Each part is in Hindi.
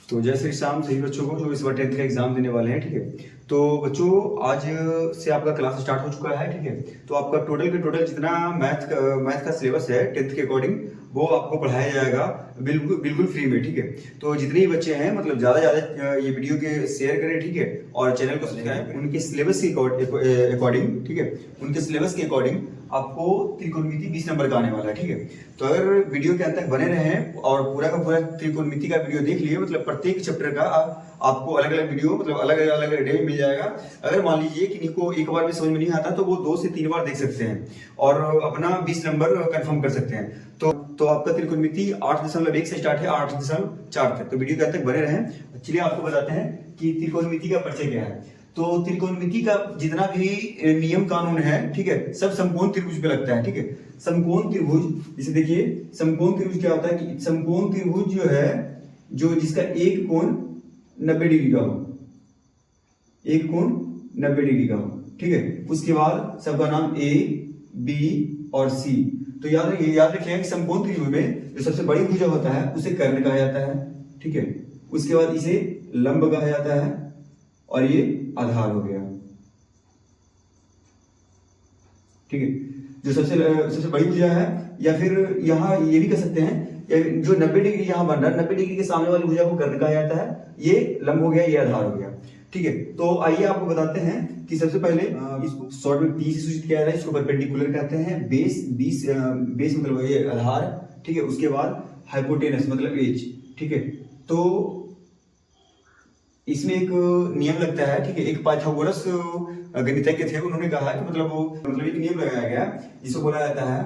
तो जय श्री श्याम सभी बच्चों को जो इस बार 10th का एग्जाम देने वाले हैं। ठीक है, तो बच्चों आज से आपका क्लास स्टार्ट हो चुका है। ठीक है, तो आपका टोटल के टोटल जितना मैथ का सिलेबस है 10th के अकॉर्डिंग वो आपको पढ़ाया जाएगा बिल्कुल बिल्कुल फ्री में। ठीक है, तो जितने भी बच्चे हैं मतलब ज़्यादा ये वीडियो के शेयर करें। ठीक है, और चैनल को सब्सक्राइब उनके सिलेबस के अकॉर्डिंग। ठीक है, उनके सिलेबस के अकॉर्डिंग आपको त्रिकोणमिति 20 नंबर का आने वाला है। ठीक है, तो अगर वीडियो के अंत तक बने रहें और पूरा का पूरा त्रिकोणमिति का वीडियो देख लिए, मतलब प्रत्येक चैप्टर का आपको अलग अलग वीडियो मतलब अलग अलग डे में मिल जाएगा। अगर मान लीजिए कि इनको एक बार में समझ में नहीं आता तो वो 2 से 3 बार देख सकते हैं और अपना 20 नंबर कंफर्म कर सकते हैं। तो आपका त्रिकोणमिति 8.1 से स्टार्ट है 8.4 तक। तो वीडियो के अंत तक बने रहें। चलिए आपको बताते हैं कि त्रिकोणमिति का परिचय क्या है। तो त्रिकोणमिति का जितना भी नियम कानून है, ठीक है, सब समकोण त्रिभुज पे लगता है। ठीक है, समकोण त्रिभुज जैसे देखिए, समकोण त्रिभुज क्या होता है कि समकोण त्रिभुज जो है जो जिसका एक कोण 90 डिग्री का हो, एक कोण 90 डिग्री का हो। ठीक है, उसके बाद सबका नाम ए बी और सी। तो याद रखिए कि समकोण त्रिभुज में जो सबसे बड़ी भुजा होता है उसे कर्ण कहा जाता है। ठीक है, उसके बाद इसे लंब कहा जाता है और ये आधार हो गया। ठीक है, जो सबसे बड़ी भुजा है, या फिर यहाँ ये भी कह सकते हैं जो 90 डिग्री यहाँ बन रहा है, 90 डिग्री के सामने वाली भुजा को कर्ण कहा जाता है। ये लंब हो गया, ये आधार हो गया। ठीक है, तो आइए आपको बताते हैं कि सबसे पहले इसको शॉर्ट में बी से सूचित किया जाता है, इसको परपेंडिकुलर कहते हैं। बेस मतलब ये आधार। ठीक है, उसके बाद हाइपोटेनस मतलब एज। ठीक है, तो इसमें एक नियम लगता है। ठीक है, एक पाइथागोरस गणितज्ञ थे, उन्होंने कहा कि मतलब एक नियम लगाया गया जिसको बोला जाता है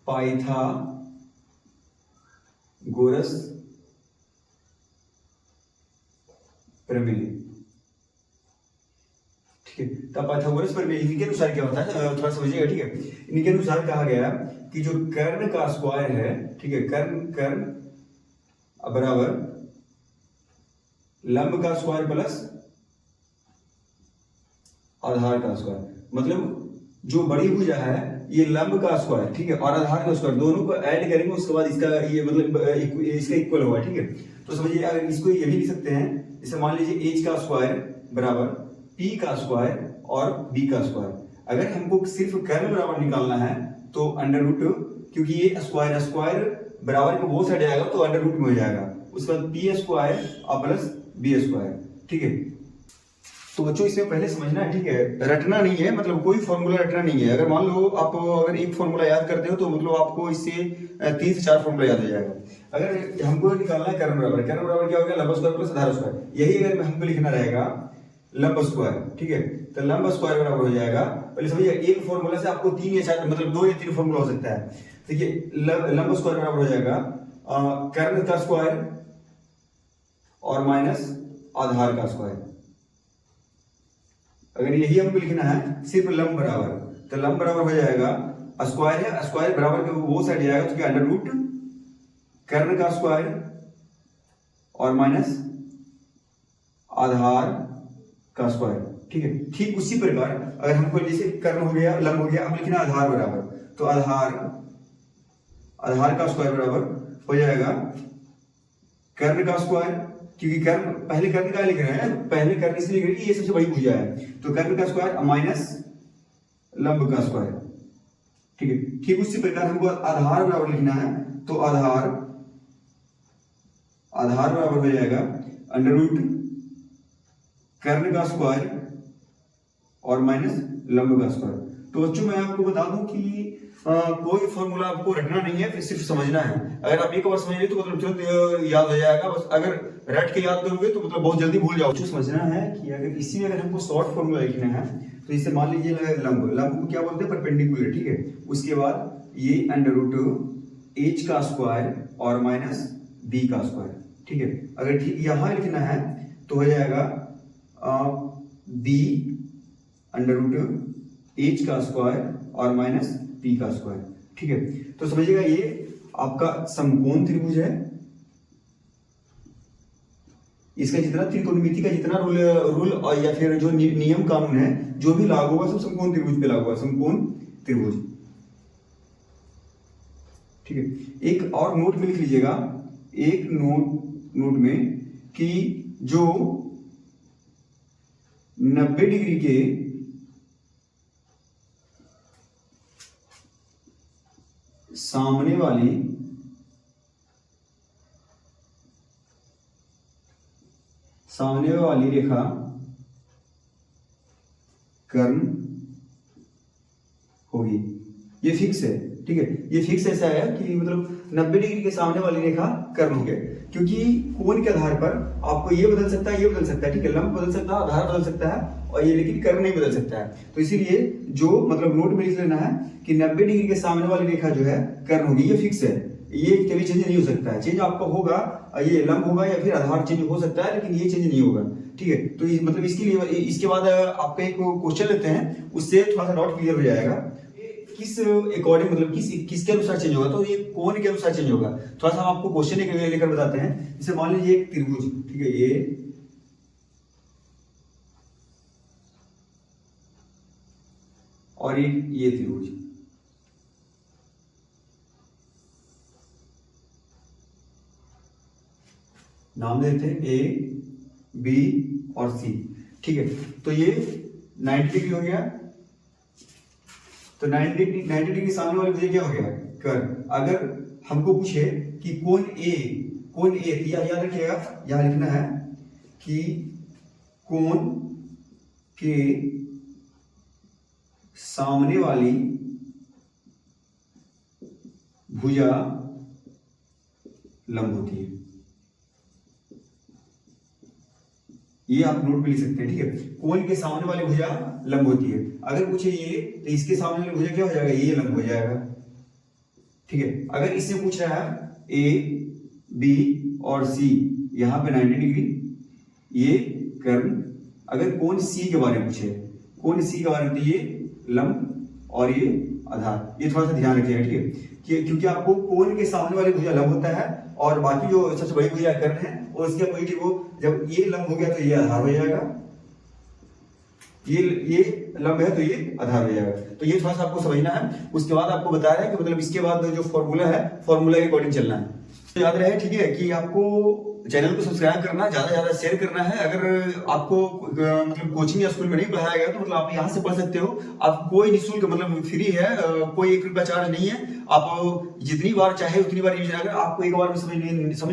पाइथागोरस प्रमेय। ठीक है, तो पाइथागोरस प्रमेय इनके अनुसार क्या होता है थोड़ा समझिएगा। ठीक है, इनके अनुसार कहा गया कि जो कर्ण का स्क्वायर है, ठीक है, कर्ण बराबर लंब का स्क्वायर प्लस आधार का स्क्वायर। मतलब जो बड़ी भुजा है ये लंब का स्क्वायर, ठीक है, और आधार का स्क्वायर दोनों को ऐड करेंगे, उसके बाद इसका ये मतलब इसका इक्वल होगा। ठीक है, तो समझिए अगर इसको ये भी लिख सकते हैं, जैसे मान लीजिए एच का स्क्वायर बराबर पी का स्क्वायर और बी का स्क्वायर। अगर हमको सिर्फ कर्ण बराबर निकालना है तो अंडर रूट, क्योंकि ये स्क्वायर बराबर के वो साइड आएगा तो अंडर रूट में हो जाएगा। उसके बाद पी स्क्वायर और प्लस बी स्क्वायर। ठीक है, तो बच्चों इसमें पहले समझना है। ठीक है, रटना नहीं है, मतलब कोई फॉर्मूला रटना नहीं है। अगर मान लो आप अगर एक फॉर्मूला याद करते हो तो मतलब आपको इससे 3 से 4 फॉर्मूला याद हो जाएगा। अगर हमको निकालना है कर्ण बराबर क्या हो गया, लंब स्क्वायर प्लस आधार स्क्वायर। यही अगर हमको लिखना रहेगा लंब स्क्वायर, ठीक है, तो लंब स्क्वायर बराबर हो जाएगा। पहले समझिए एक फॉर्मूला से आपको 3 या 4 मतलब 2 या 3 फॉर्मूला हो सकता है। देखिए लंब स्क्वायर बराबर हो जाएगा कर्ण का स्क्वायर और माइनस आधार का स्क्वायर। अगर यही हमको लिखना है सिर्फ लंब बराबर, तो लंब बराबर हो जाएगा स्क्वायर है, स्क्वायर बराबर के वो साइड जाएगा तो क्या अंडर रूट कर्ण का स्क्वायर और माइनस आधार का स्क्वायर। ठीक है, ठीक उसी प्रकार अगर हमको जैसे कर्ण हो गया लंब हो गया, अब लिखना आधार बराबर, तो आधार का स्क्वायर बराबर हो जाएगा कर्ण का स्क्वायर, क्योंकि कर्ण पहले कर्ण का लिख रहे हैं, पहले कर्ण इसलिए लिख रहे हैं कि ये सबसे बड़ी भुजा है, तो कर्ण का स्क्वायर माइनस लंब का स्क्वायर। ठीक है, ठीक उसी प्रकार हमको आधार बराबर लिखना है, तो आधार बराबर हो जाएगा अंडर रूट कर्ण का स्क्वायर और माइनस लंब का स्क्वायर। तो बच्चों मैं आपको बता दूं कि कोई फॉर्मूला आपको रटना नहीं है, फिर सिर्फ समझना है। अगर आप एक बार समझ लिए तो मतलब तुरंत याद हो जाएगा। बस अगर रट के याद करोगे तो मतलब बहुत जल्दी भूल जाओगे। समझना है कि अगर इसी में अगर हमको शॉर्ट फॉर्मूला लिखना है तो इसे मान लीजिए लंब को क्या बोलते हैं, परपेंडिकुलर। ठीक है, उसके बाद ये अंडर रूट एच का स्क्वायर और माइनस बी का स्क्वायर। ठीक है, अगर ठीक यहां लिखना है तो हो जाएगा बी अंडर रूट एच का स्क्वायर और माइनस पी का स्क्वायर। ठीक है, तो समझिएगा ये आपका समकोण त्रिभुज है। इसका जितना त्रिकोणमिति का जितना रूल और या फिर जो नियम कानून है जो भी लागू होगा सब समकोण त्रिभुज पे लागू होगा, समकोण त्रिभुज। ठीक है, एक और नोट में लिख लीजिएगा, एक नोट नोट में कि जो 90 डिग्री के सामने वाली रेखा कर्ण होगी। ये फिक्स है, ठीक है। ये फिक्स ऐसा है कि मतलब 90 डिग्री के सामने वाली रेखा कर्ण हो गया, क्योंकि कोण के आधार पर आपको ये बदल सकता है, ये बदल सकता है, ठीक है। लंब बदल सकता है, आधार बदल सकता है, और ये लेकिन कर्ण नहीं बदल सकता है। तो इसीलिए जो मतलब नोट में लिख लेना है कि 90 डिग्री के सामने वाली रेखा जो है कर्ण होगी। ये फिक्स है, ये कभी चेंज नहीं हो सकता है। चेंज आपका होगा, ये लंब होगा या फिर आधार चेंज हो सकता है, लेकिन ये चेंज नहीं होगा, ठीक है। तो मतलब इसके लिए इसके बाद आपका एक क्वेश्चन लेते हैं, उससे थोड़ा सा डाउट क्लियर हो जाएगा। किस अकॉर्डिंग मतलब किसके अनुसार चेंज होगा, तो ये कोण के अनुसार चेंज होगा। थोड़ा सा हम आपको क्वेश्चन लेकर बताते हैं। जैसे मान लीजिए एक त्रिभुज, ठीक है, ये और एक ये त्रिभुज, नाम देते हैं ए, बी और सी, ठीक है। तो ये 90 डिग्री हो गया, तो 90 डिग्री सामने वाली भुजा क्या हो गया, कर्ण। अगर हमको पूछे कि कोण ए, तो याद रखिएगा, यहां लिखना है कि कोण के सामने वाली भुजा लंब होती है। ये आप नोट में लिख सकते हैं, ठीक है। कोण के सामने वाली भुजा लंब होती है। अगर पूछे ये, तो इसके सामने वाली भुजा क्या हो जाएगा, ये लंब हो जाएगा, ठीक है। अगर इससे पूछ रहा है ए, बी और सी, यहां पे 90 डिग्री, ये कर्ण। अगर कोण सी के बारे में पूछे, कोण सी के बारे में, तो ये लंब और ये आधार। ये थोड़ा सा ध्यान रखिएगा, ठीक है, क्योंकि आपको कोण के सामने वाली भुजा लंब होता है, और बाकी जो सबसे बड़ी भुजा कर्ण है, और उसके अपोजिट वो, जब ये लंब हो गया तो ये आधार हो जाएगा, ये लंब है तो ये आधार हो जाएगा। तो ये थोड़ा सा आपको समझना है। उसके बाद आपको बता रहा है कि मतलब इसके बाद जो फॉर्मूला है, फॉर्मूला के अकॉर्डिंग चलना है। तो याद रहे, ठीक है, कि आपको चैनल को सब्सक्राइब करना, ज्यादा शेयर करना है। अगर आपको मतलब कोचिंग या स्कूल में नहीं पढ़ाया गया, तो मतलब आप यहाँ से पढ़ सकते हो। आप कोई निःशुल्क मतलब फ्री है, कोई 1 रुपया चार्ज नहीं है। आप जितनी बार चाहे उतनी बार रिवीजन, अगर आपको एक बार में समझ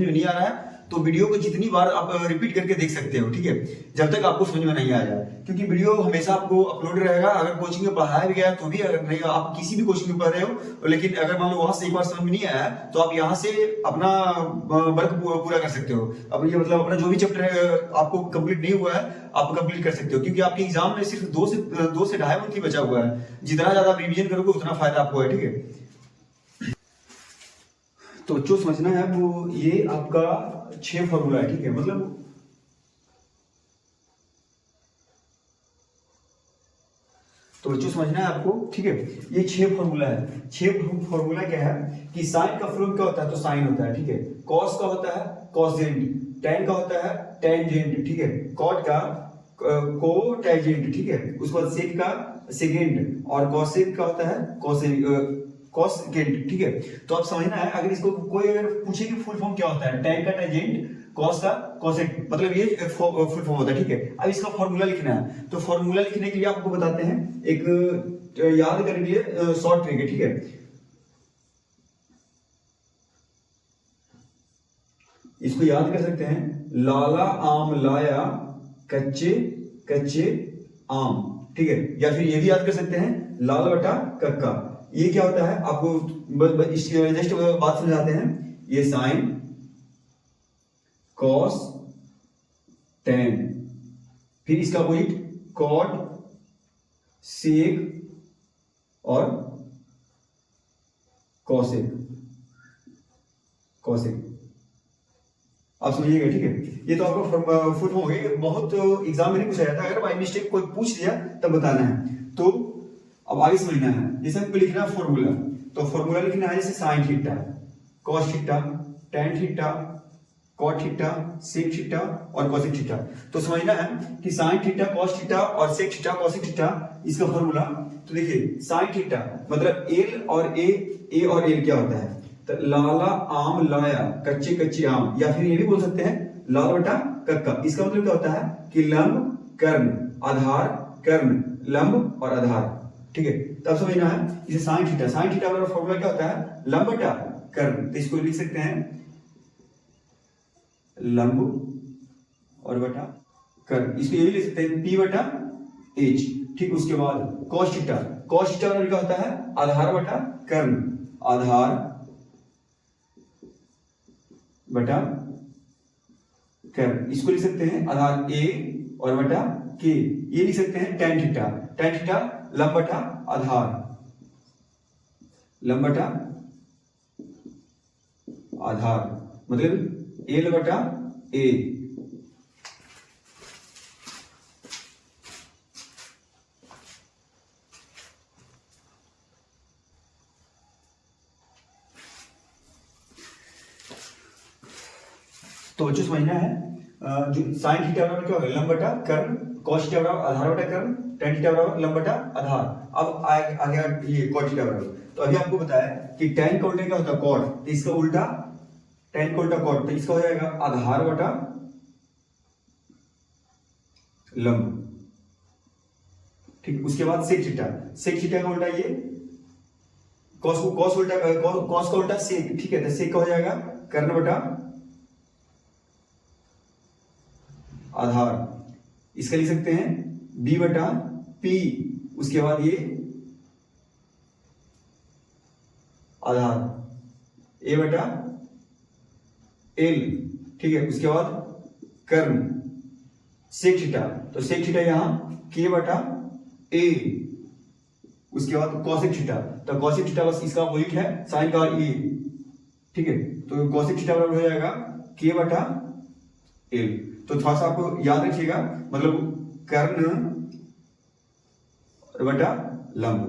में नहीं आ रहा है, तो वीडियो को जितनी बार आप रिपीट करके देख सकते हो, ठीक है, जब तक आपको समझ में नहीं आ जाए। क्योंकि वीडियो हमेशा आपको अपलोड रहेगा। अगर कोचिंग में पढ़ाया भी गया तो भी, अगर नहीं आप किसी भी कोचिंग में पढ़ रहे हो, लेकिन अगर मान लो वहां से एक बार समझ में नहीं आया, तो आप यहाँ से अपना वर्क पूरा कर सकते हो। अब ये मतलब अपना जो भी चैप्टर है आपको कंप्लीट नहीं हुआ है, आप कंप्लीट कर सकते हो। क्योंकि आपके एग्जाम में सिर्फ 2 से 2.5 मंथ ही बचा हुआ है। जितना ज्यादा आप रिवीजन करोगे उतना फायदा आपको है, ठीक है। तो जो समझना है वो ये आपका 6 फॉर्मूला है, ठीक है। मतलब तो बच्चों समझना है आपको, ठीक है। ये 6 फॉर्मूला है। 6 फॉर्मूला क्या है कि साइन का फॉर्म क्या होता है, तो साइन होता है, ठीक है। कॉस का होता है कॉसेंट, टेन का होता है टेंजेंट, ठीक है। कॉट का कोटैजेंट, ठीक है। उसके बाद सेक का सेकेंड, और कॉसेक का होता है कॉसेकेंट, ठीक है। तो आप समझना है, अगर इसको कोई अगर पूछे कि फुल फॉर्म क्या होता है, टेन का टेंजेंट, कॉस का कॉसेक, मतलब ये फुल फॉर्म होता है, ठीक है। अब इसका फॉर्मूला लिखना है। तो फॉर्मूला लिखने के लिए आपको बताते हैं, एक याद करने के लिए शॉर्ट ट्रिक है, ठीक है। इसको याद कर सकते हैं, लाला आम लाया कच्चे कच्चे आम, ठीक है। या फिर ये भी याद कर सकते हैं, लाल बटा कक्का। ये क्या होता है आपको जस्ट बात समझाते हैं। ये साइन कॉस टेन, फिर इसका अपोजिट कॉट सेक और कॉसेक आप समझिएगा, ठीक है। ये तो आपका फुल फॉर्म हो गया। बहुत एग्जाम में नहीं पूछा जाता, अगर बाई मिस्टेक कोई पूछ दिया तब बताना है। तो अब आगे समझना है। जैसे हमको लिखना है फॉर्मूला, तो फॉर्मूला लिखना है जैसे sine theta, cos theta, tan theta, cot theta, sec theta और कोसेक थीटा। तो समझना है कि साइन थीटा, कॉस थीटा और सेक थीटा, कोसेक थीटा, इसका फॉर्मूला। तो देखिए साइन थीटा मतलब एल और ए और एल क्या होता है, तो लाला आम लाया, कच्चे कच्चे आम, या फिर ये भी बोल सकते हैं लाल बटा कक्का। इसका मतलब क्या होता है कि लंब कर्ण आधार कर्ण लंब और आधार, ठीक है। तब समझना है इसे साइन थीटा, साइन थीटा का फॉर्मूला क्या होता है लंब बटा कर्ण, तो इसको लिख सकते हैं लंब और बटा कर्ण, इसको ये भी लिख सकते हैं पी बटा एच, ठीक। उसके बाद कॉस थीटा, कॉस थीटा क्या होता है आधार बटा कर्ण, आधार बटा कर्ण, इसको लिख सकते हैं आधार ए और बटा के, ये लिख सकते हैं tan थीटा, tan थीटा लंब बटा आधार, लंब बटा आधार मतलब एल बटा ए, तो बच्चों समझना है जो साइन थीटा बराबर क्या होगा लंब बटा कर्ण, कॉस थीटा बराबर आधार बटा कर्ण, tan थीटा बराबर लंब बटा आधार। अब आ गया ये कॉट थीटा बराबर, तो अभी आपको बताया कि tan का उल्टा क्या होता है कॉट, तो इसका उल्टा tan का उल्टा कॉट, तो इसका हो जाएगा आधार बटा लंब, ठीक। उसके बाद सेक थीटा, सेक थीटा का उल्टा ये कॉस को कॉस उल्टा कॉस का उल्टा सेक, ठीक है। तो सेक का हो जाएगा कर्ण बटा आधार, इसका लिख सकते हैं b बटा p, उसके बाद ये आधार a बटा l, ठीक है। उसके बाद कर्ण सेक थीटा, तो सेक थीटा यहां k बटा a, उसके बाद कॉसेक थीटा, तो कॉसेक थीटा बस इसका वोल्ट है साइन का e, ठीक है। तो कॉसेक थीटा बराबर हो जाएगा k बटा l। तो थोड़ा सा आपको याद रखिएगा, मतलब कर्ण बटा लंब,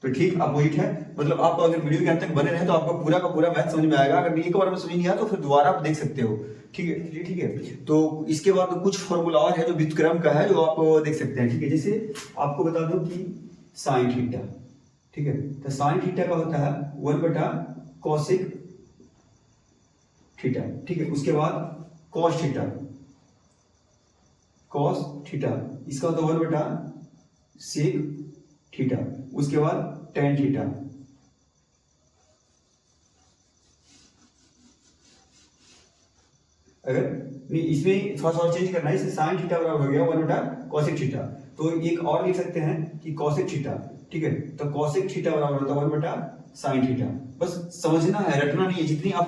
तो ठीक। अब वही है, मतलब आप अगर वीडियो के अंत तक बने रहे तो आपको पूरा का पूरा मैथ समझ में आएगा, अगर एक बार में समझ नहीं आया तो फिर दोबारा आप देख सकते हो, ठीक है, ठीक है। तो इसके बाद कुछ फॉर्मूला और है जो व्युत्क्रम का है, जो आप देख सकते हैं, ठीक है। जैसे आपको बता दूं कि साइन थीटा, ठीक है, तो साइन थीटा का होता है 1 बटा कॉसेक थीटा, ठीक है। उसके बाद कॉस थीटा, कॉस थीटा इसका होता है 1 बटा सेक थीटा, उसके बाद tan थीटा, अगर नहीं इसमें थोड़ा सा चेंज करना है, इसे साइन थीटा बराबर हो गया 1 बटा कॉसेक थीटा, तो एक और लिख सकते हैं कि कॉसेक थीटा, ठीक है। तो कॉसेक थीटा बराबर होता है 1 बटा साइन थीटा। बस समझना है, रटना नहीं है, जितनी आप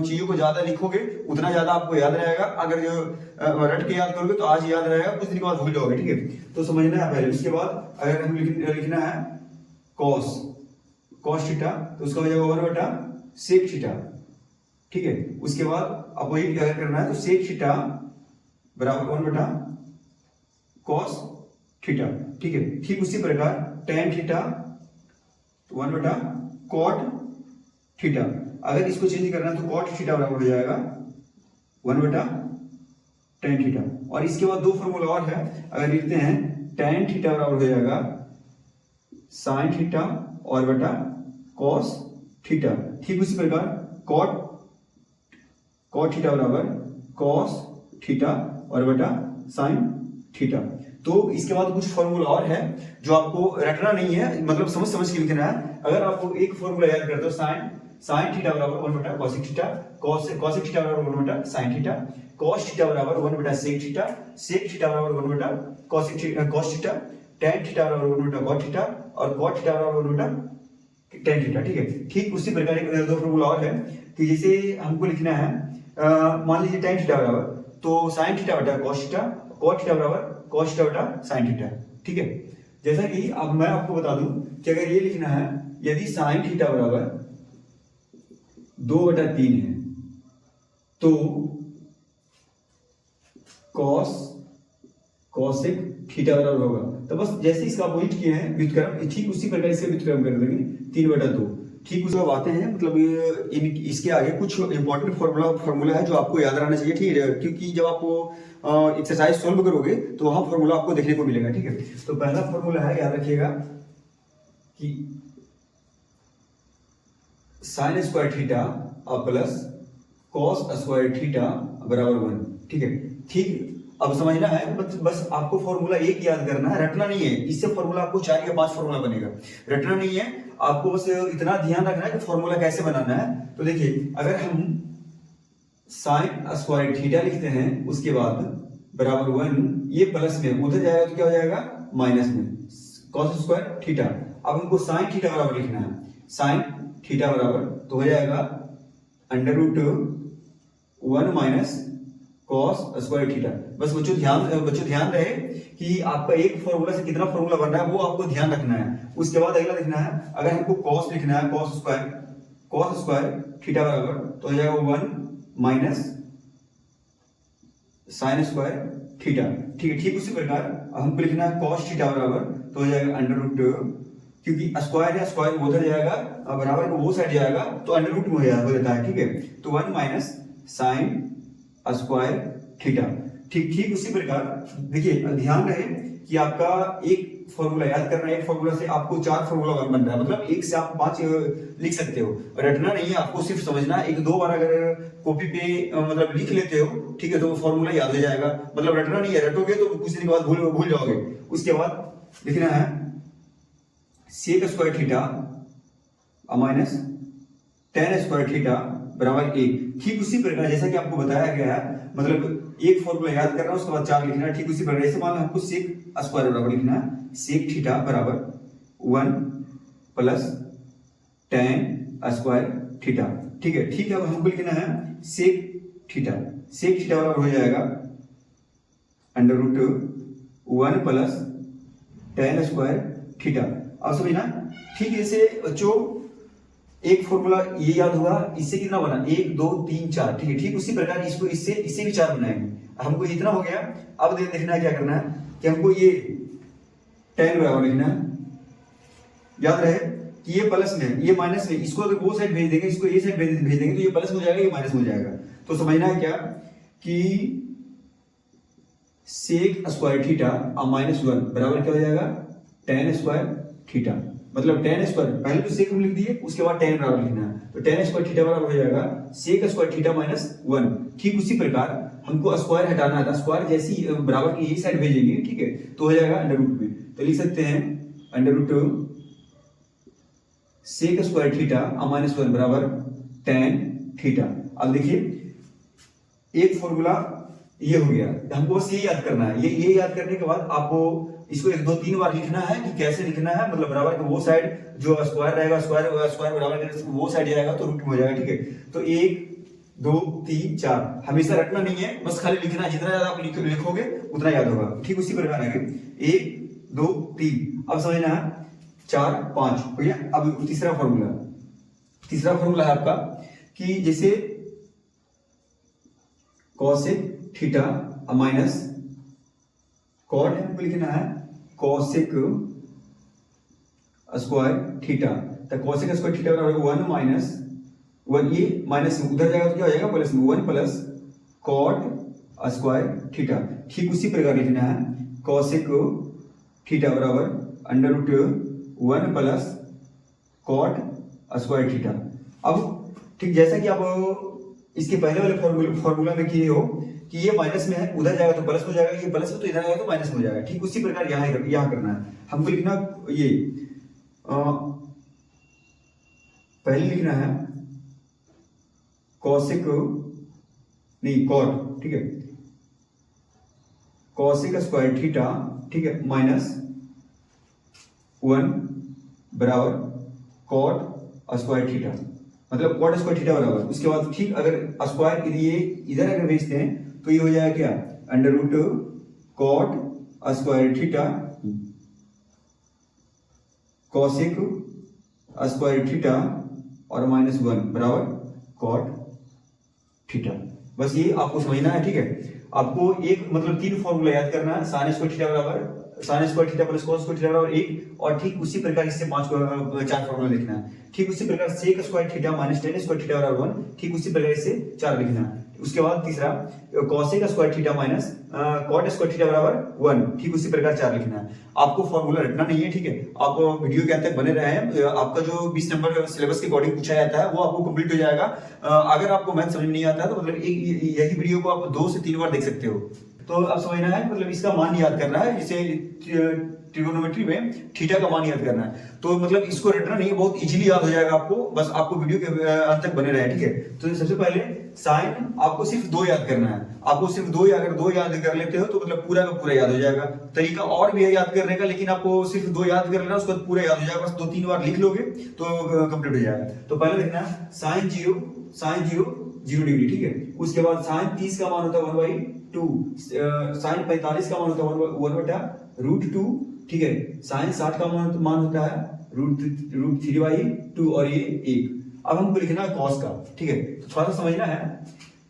चीजों को ज्यादा लिखोगे उतना ज्यादा आपको याद रहेगा, अगर जो रट के याद करोगे तो आज याद रहेगा, कुछ दिन के बाद भूल जाओगे, ठीक है। तो समझना है पहले, उसके बाद अगर हम लिखना है कॉस, कॉस थीटा, तो उसका हो जाएगा 1 बटा सेक थीटा, ठीक है। उसके बाद अब वही अगर करना है तो सेक थीटा बराबर 1 बटा कॉस थीटा, ठीक है। ठीक उसी प्रकार tan थीटा 1 बटा कॉट थीटा, अगर इसको चेंज करना है तो कॉट थीटा बराबर हो जाएगा 1 बटा tan थीटा। और इसके बाद दो फॉर्मूला और है, अगर लिखते हैं tan थीटा बराबर हो जाएगा साइन थीटा और बटा कॉस थीटा, ठीक उसी प्रकार कॉट थीटा बराबर कॉस थीटा और बटा साइन थीटा। तो इसके बाद कुछ फॉर्मूला और है जो आपको रटना नहीं है, मतलब समझ समझ के लिखना है। अगर आपको एक फॉर्मूला याद करते हो साइन थीटा बराबर 1 बटा कॉसेक थीटा, कॉसेक थीटा बराबर 1 बटा साइन थीटा, कॉस थीटा बराबर 1 बटा सेक थीटा, सेक थीटा बराबर 1 बटा कॉस थीटा, tan थीटा बराबर 1 बटा कॉट थीटा और कॉट थीटा बराबर 1 बटा tan थीटा, ठीक है। ठीक उसी प्रकार एक दो फॉर्मूला और है कि जैसे हमको लिखना है मान लीजिए tan थीटा बराबर तो साइन थीटा बटा कॉस थीटा, कॉट थीटा बराबर कॉस थीटा बटा साइन थीटा, ठीक है। जैसा कि अब मैं आपको बता दूं कि अगर ये लिखना है यदि साइन थीटा बराबर 2 बटा 3 है तो कॉसेक थीटा बराबर होगा, तो बस जैसे इसका अपोजिट किए हैं व्युत्क्रम, ठीक उसी प्रकार इसका व्युत्क्रम कर देंगे 3 बटा 2, ठीक। उसके बाद आते हैं मतलब इसके आगे कुछ इंपॉर्टेंट फॉर्मूला है जो आपको याद रहना चाहिए, ठीक है, क्योंकि जब आप एक्सरसाइज सोल्व करोगे तो वहां फॉर्मूला आपको देखने को मिलेगा, ठीक है। तो पहला फॉर्मूला है, याद रखिएगा कि sine square theta plus cos square theta बराबर 1। ठीक है, ठीक। अब समझना है, बस आपको फॉर्मूला एक याद करना है, रटना नहीं है। इससे फॉर्मूला आपको 4 या 5 फॉर्मूला बनेगा, रटना नहीं है। आपको बस इतना ध्यान रखना है कि फॉर्मूला कैसे बनाना है। तो देखिए, अगर हम साइन स्क्वायर थीटा लिखते हैं, उसके बाद बराबर 1, ये प्लस में उधर जाएगा तो क्या हो जाएगा, माइनस में कॉस स्क्वायर थीटा। अब हमको साइन थीटा बराबर लिखना है, साइन थीटा बराबर तो हो जाएगा under root 1 minus cos square theta. बस बच्चों ध्यान रहे कि आपका एक फॉर्मूला से कितना फॉर्मूला बन रहा है वो आपको ध्यान रखना है। उसके बाद अगला लिखना है, अगर हमको कॉस लिखना है, कॉस स्क्वायर थीटा बराबर तो हो जाएगा 1 माइनस साइन स्क्वायर थीटा। ठीक है, ठीक उसी प्रकार हमको लिखना है कॉस थीटा बराबर तो हो जाएगा अंडर रूट, क्योंकि स्क्वायर है, स्क्वायर उधर जाएगा, बराबर को वो साइड जाएगा तो अंडर रूट में हो जाता है। ठीक है, तो 1 माइनस साइन स्क्वायर थीटा। ठीक उसी प्रकार देखिए, ध्यान रहे कि आपका एक फॉर्मूला याद करना है, एक फॉर्मूला से आपको 4 फॉर्मूला बन रहा है, मतलब एक से आप 5 लिख सकते हो। रटना नहीं है, आपको सिर्फ समझना है। 1-2 बार अगर कॉपी पे मतलब लिख लेते हो, ठीक है, तो फॉर्मूला याद हो जाएगा। मतलब रटना नहीं है, रटोगे तो कुछ दिन के बाद भूल जाओगे। उसके बाद लिखना है sec square theta minus tan square theta बराबर 1। ठीक उसी प्रकार जैसा कि आपको बताया गया है, मतलब एक फॉर्मूला याद करना है, उसके बाद 4 लिखना है। ठीक उसी प्रकार जैसे मान लो हमको सेक स्क्वायर बराबर लिखना है, सेक थीटा बराबर 1 प्लस टेन स्क्वायर थीटा। ठीक है, ठीक है। अब हमको लिखना है सेक थीटा बराबर हो जाएगा under root 1 plus tan square theta. अब समझना, ठीक है। इसे बच्चों एक फॉर्मूला ये याद होगा, इससे कितना बना 1 2 3 4। ठीक है, ठीक उसी प्रकार इसको इससे भी 4 बनाएंगे। हमको इतना हो गया। अब देखना है क्या करना है कि हमको ये 10 बराबर लिखना है। याद रहे कि ये प्लस में, ये माइनस में, इसको अगर वो साइड भेज देंगे, इसको ये साइड भेज देंगे तो ये प्लस हो जाएगा, ये माइनस हो जाएगा। तो समझना है क्या कि सेक स्क्वायर थीटा माइनस 1 बराबर क्या हो जाएगा, टेन स्क्वायर थीटा। मतलब टेन स्क्वायर, पहले तो सेक हम लिख दिए, उसके बाद टेन बराबर लिखना है, तो टेन स्क्वायर थीटा बराबर हो जाएगा सेक स्क्वायर थीटा माइनस 1। ठीक उसी प्रकार हमको स्क्वायर हटाना था, स्क्वायर जैसी बराबर की यही साइड भेजेंगे, ठीक है, तो हो जाएगा अंडर रूट में। तो लिख सकते हैं under root sec square theta minus 1 बराबर टेन थीटा। अब देखिए एक फॉर्मूला ये हो गया, हमको बस ये याद करना है। ये याद करने के बाद आपको इसको 1 2 3 बार लिखना है कि कैसे लिखना है। मतलब बराबर के वो साइड जो स्क्वायर रहेगा, स्क्वायर बराबर के वो साइड जाएगा तो रूट में हो जाएगा। ठीक है, तो 1 2 3 4 हमेशा रटना नहीं है, बस खाली लिखना है। जितना ज्यादा आप लिखोगे उतना याद होगा। ठीक उसी प्रकार है 1 2 3। अब समझना है 4 5 हो गया। अब तीसरा फॉर्मूला है आपका कि जैसे कॉसेक थीटा माइनस कॉट हमको लिखना है कॉसेक स्क्वायर थीटा। तो कॉसेक स्क्वायर थीटा बराबर 1 माइनस 1, ये माइनस उधर जाएगा तो क्या हो जाएगा प्लस में, 1 प्लस कॉट स्क्वायर थीटा। ठीक उसी प्रकार लिखना है कॉसेक थीटा बराबर under root 1 plus cot square theta. अब ठीक जैसा कि आप इसके पहले वाले फॉर्मूला में किए हो कि ये माइनस में है, उधर जाएगा तो प्लस हो जाएगा, ये प्लस में तो इधर आएगा तो माइनस में हो जाएगा। ठीक उसी प्रकार यहाँ करना है। हमको लिखना ये पहले लिखना है कॉसेक नहीं कॉट, ठीक है, कॉसेक स्क्वायर थीटा, ठीक है, माइनस 1 बराबर कॉट स्क्वायर थीटा। मतलब कॉट स्क्वायर थीटा बराबर, उसके बाद ठीक अगर स्क्वायर के लिए इधर अगर भेजते हैं तो ये हो जाएगा क्या under root cot square theta cosec square theta और माइनस 1 बराबर कॉट थीटा। बस ये आपको समझना है। ठीक है, आपको एक मतलब 3 फॉर्मूला याद करना है। साइन स्क्वायर थीटा बराबर sine square theta plus cos square theta बराबर 1, और ठीक उसी प्रकार इससे 4 फॉर्मूला लिखना है। ठीक उसी प्रकार sec square theta minus tan square theta बराबर 1, ठीक उसी प्रकार इससे 4 लिखना है। उसके बाद तीसरा cosec square theta minus cot square theta बराबर 1, ठीक उसी प्रकार 4 लिखना है। आपको फॉर्मूला रटना नहीं है, ठीक है। आप वीडियो के अंत तक बने रहे हैं, आपका जो 20 नंबर सिलेबस के अकॉर्डिंग पूछा जाता है वो आपको कंप्लीट हो जाएगा। अगर आपको मैथ समझ में नहीं आता है तो मतलब यही वीडियो को आप 2 से 3 बार देख सकते हो। तो अब समझना है, मतलब इसका मान याद करना है, जिसे ट्रिगोनोमेट्री में थीटा का मान याद करना है। तो मतलब इसको रटना नहीं है, बहुत इजीली याद हो जाएगा आपको, बस आपको वीडियो के अंत तक बने रहे, ठीक है। तो सबसे पहले साइन आपको सिर्फ 2 याद करना है। आपको सिर्फ 2 अगर 2 याद कर लेते हो तो मतलब पूरा का पूरा याद हो जाएगा। तरीका और भी है याद करने का, लेकिन आपको सिर्फ 2 याद कर लेना, उसके बाद पूरा याद हो जाएगा। बस 2-3 बार लिख लोगे तो कंप्लीट हो जाएगा। तो पहले देखना साइन 0 0 डिग्री, ठीक है। उसके बाद साइन 30 का मान होता है 1/2, साइन 45 का मान होता है 1/√2, ठीक है। साइन 60 का मान होता है √3/2 और ये 1। अब हमको लिखना है cos का, ठीक है। तो थोड़ा सा समझना है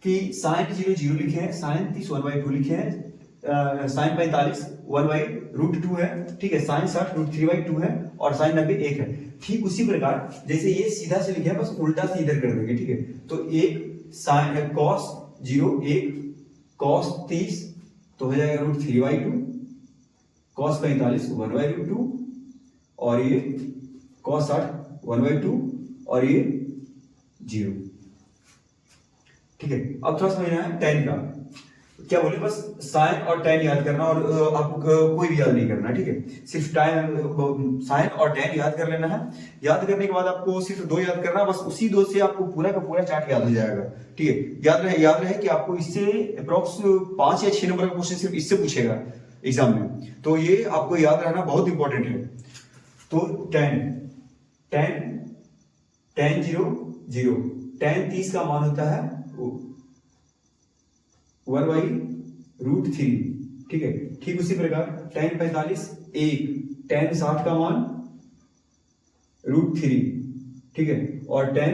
कि साइन 0 0 लिखे हैं, साइन 30 1/2 लिखे हैं, साइन 45 1/√2 है, ठीक है। साइन 60 √3/2 है और साइन 90 1 है। ठीक उसी प्रकार जैसे ये सीधा से लिखे हैं, बस उल्टा से इधर कर देंगे, ठीक है। तो एक साइन cos 0 1, cos 30 तो हो जाएगा √3/2, cos 45 1/2 और ये cos 60 1/2 और ये 0, ठीक है। अब थोड़ा समझना है tan का। क्या बोले, बस साइन और tan याद करना और आपको कोई भी याद नहीं करना, ठीक है। सिर्फ साइन और tan याद कर लेना है। याद करने के बाद आपको सिर्फ 2 याद करना, बस उसी 2 से आपको पूरा का पूरा चार्ट याद हो जाएगा, ठीक है। याद रहे कि आपको इससे अप्रोक्स 5 या 6 नंबर का क्वेश्चन सिर्फ इससे पूछेगा एग्जाम में, तो ये आपको याद रहना बहुत इंपॉर्टेंट है। तो tan 0 0, tan 30 का मान होता है 1/√3, ठीक है। ठीक उसी प्रकार tan 45 1, tan 60 का मान √3, ठीक है। और tan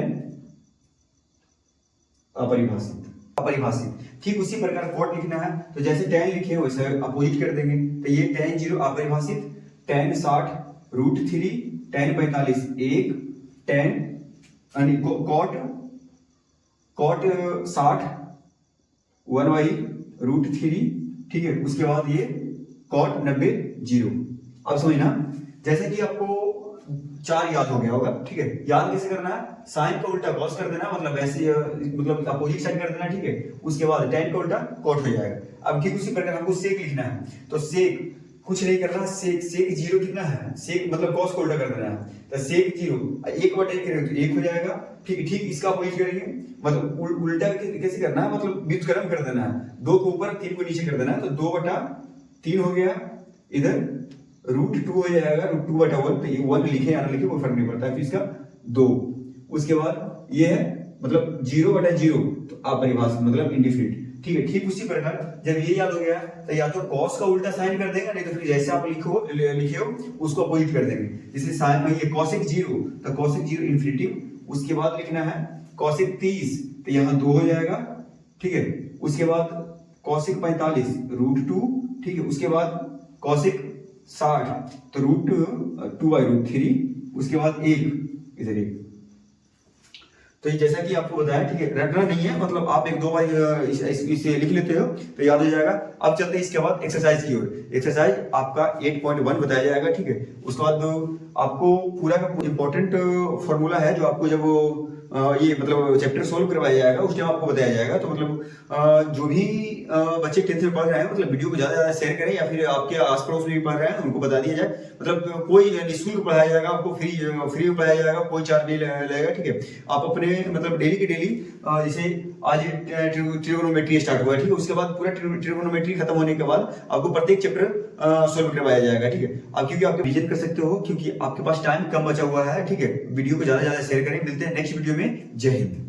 अपरिभाषित, ठीक उसी प्रकार कॉट लिखना है। तो जैसे tan लिखे वैसे अपोजिट कर देंगे। तो ये tan 0 अपरिभाषित, tan 60 √3, tan 45 1, tan cot 60 1/√3, ठीक है। उसके बाद ये cot 90 0। अब समझना, जैसे कि आपको 4 याद हो गया होगा, ठीक है। याद कैसे करना है, साइन का उल्टा cos कर देना, मतलब वैसे मतलब अपोजिट साइड कर देना, ठीक है। उसके बाद tan का उल्टा cot हो जाएगा। अब ठीक उसी प्रकार हमको sec लिखना है। तो sec कुछ नहीं करना, sec 0 कितना है, sec मतलब cos को उल्टा कर देना है। तो sec 0 1/1 करेंगे तो 1 हो जाएगा, ठीक। इसका अपोजिट करेंगे, मतलब उल्टा कैसे करना है, मतलब व्युत्क्रम कर देना है। 2 को ऊपर 3 को नीचे कर देना है। तो 2/3 हो गया, इधर √2 हो जाएगा, √2/1। तो ये 1 लिखे या ना लिखे कोई फर्क नहीं पड़ता है। फिर इसका 2, उसके बाद ये है मतलब 0/0, तो अपरिभाषित मतलब इंडिफिनिट, ठीक है। ठीक उसी प्रकार जब ये याद हो गया तो या तो cos का उल्टा साइन कर देगा, नहीं तो फिर जैसे आप लिखे हो उसको अपोजिट कर देंगे। जैसे साइन ये cosec 0, तो cosec 0 इन्फिनिटिव, उसके बाद लिखना है cosec 30, तो यहाँ 2 हो जाएगा, ठीक है। उसके बाद cosec 45 √2, ठीक है। उसके बाद cosec 60 तो √2/√3, उसके बाद 1 इधर 1। तो ये जैसा कि आपको बताया, ठीक है। रटना नहीं है, मतलब आप 1-2 बार इसे लिख लेते हो तो याद हो जाएगा। अब चलते हैं इसके बाद एक्सरसाइज की ओर। एक्सरसाइज आपका 8.1 बताया जाएगा, ठीक है। उसके बाद आपको पूरा का इंपॉर्टेंट फॉर्मूला है जो आपको जब ये मतलब चैप्टर सोल्व करवाया जाएगा उस टाइम आपको बताया जाएगा। तो मतलब जो भी बच्चे 10th में पढ़ रहे हैं, मतलब वीडियो को ज्यादा शेयर करें, या फिर आपके आस पड़ोस में भी पढ़ रहे हैं उनको बता दिया जाए। मतलब कोई निःशुल्क पढ़ाया जाएगा, आपको फ्री में पढ़ाया जाएगा, कोई चार्ज नहीं लगेगा, ठीक है। आप अपने मतलब डेली के डेली, जैसे आज ट्रिगोनोमेट्री स्टार्ट हुआ है, ठीक है। उसके बाद पूरा ट्रिगोनोमेट्री खत्म होने के बाद आपको प्रत्येक चैप्टर सोल्व करवाया जाएगा, ठीक है। आप क्योंकि आप विजिट कर सकते हो, क्योंकि आपके पास टाइम कम बचा हुआ है, ठीक है। वीडियो को ज्यादा शेयर करें। मिलते हैं नेक्स्ट वीडियो में। जय हिंद।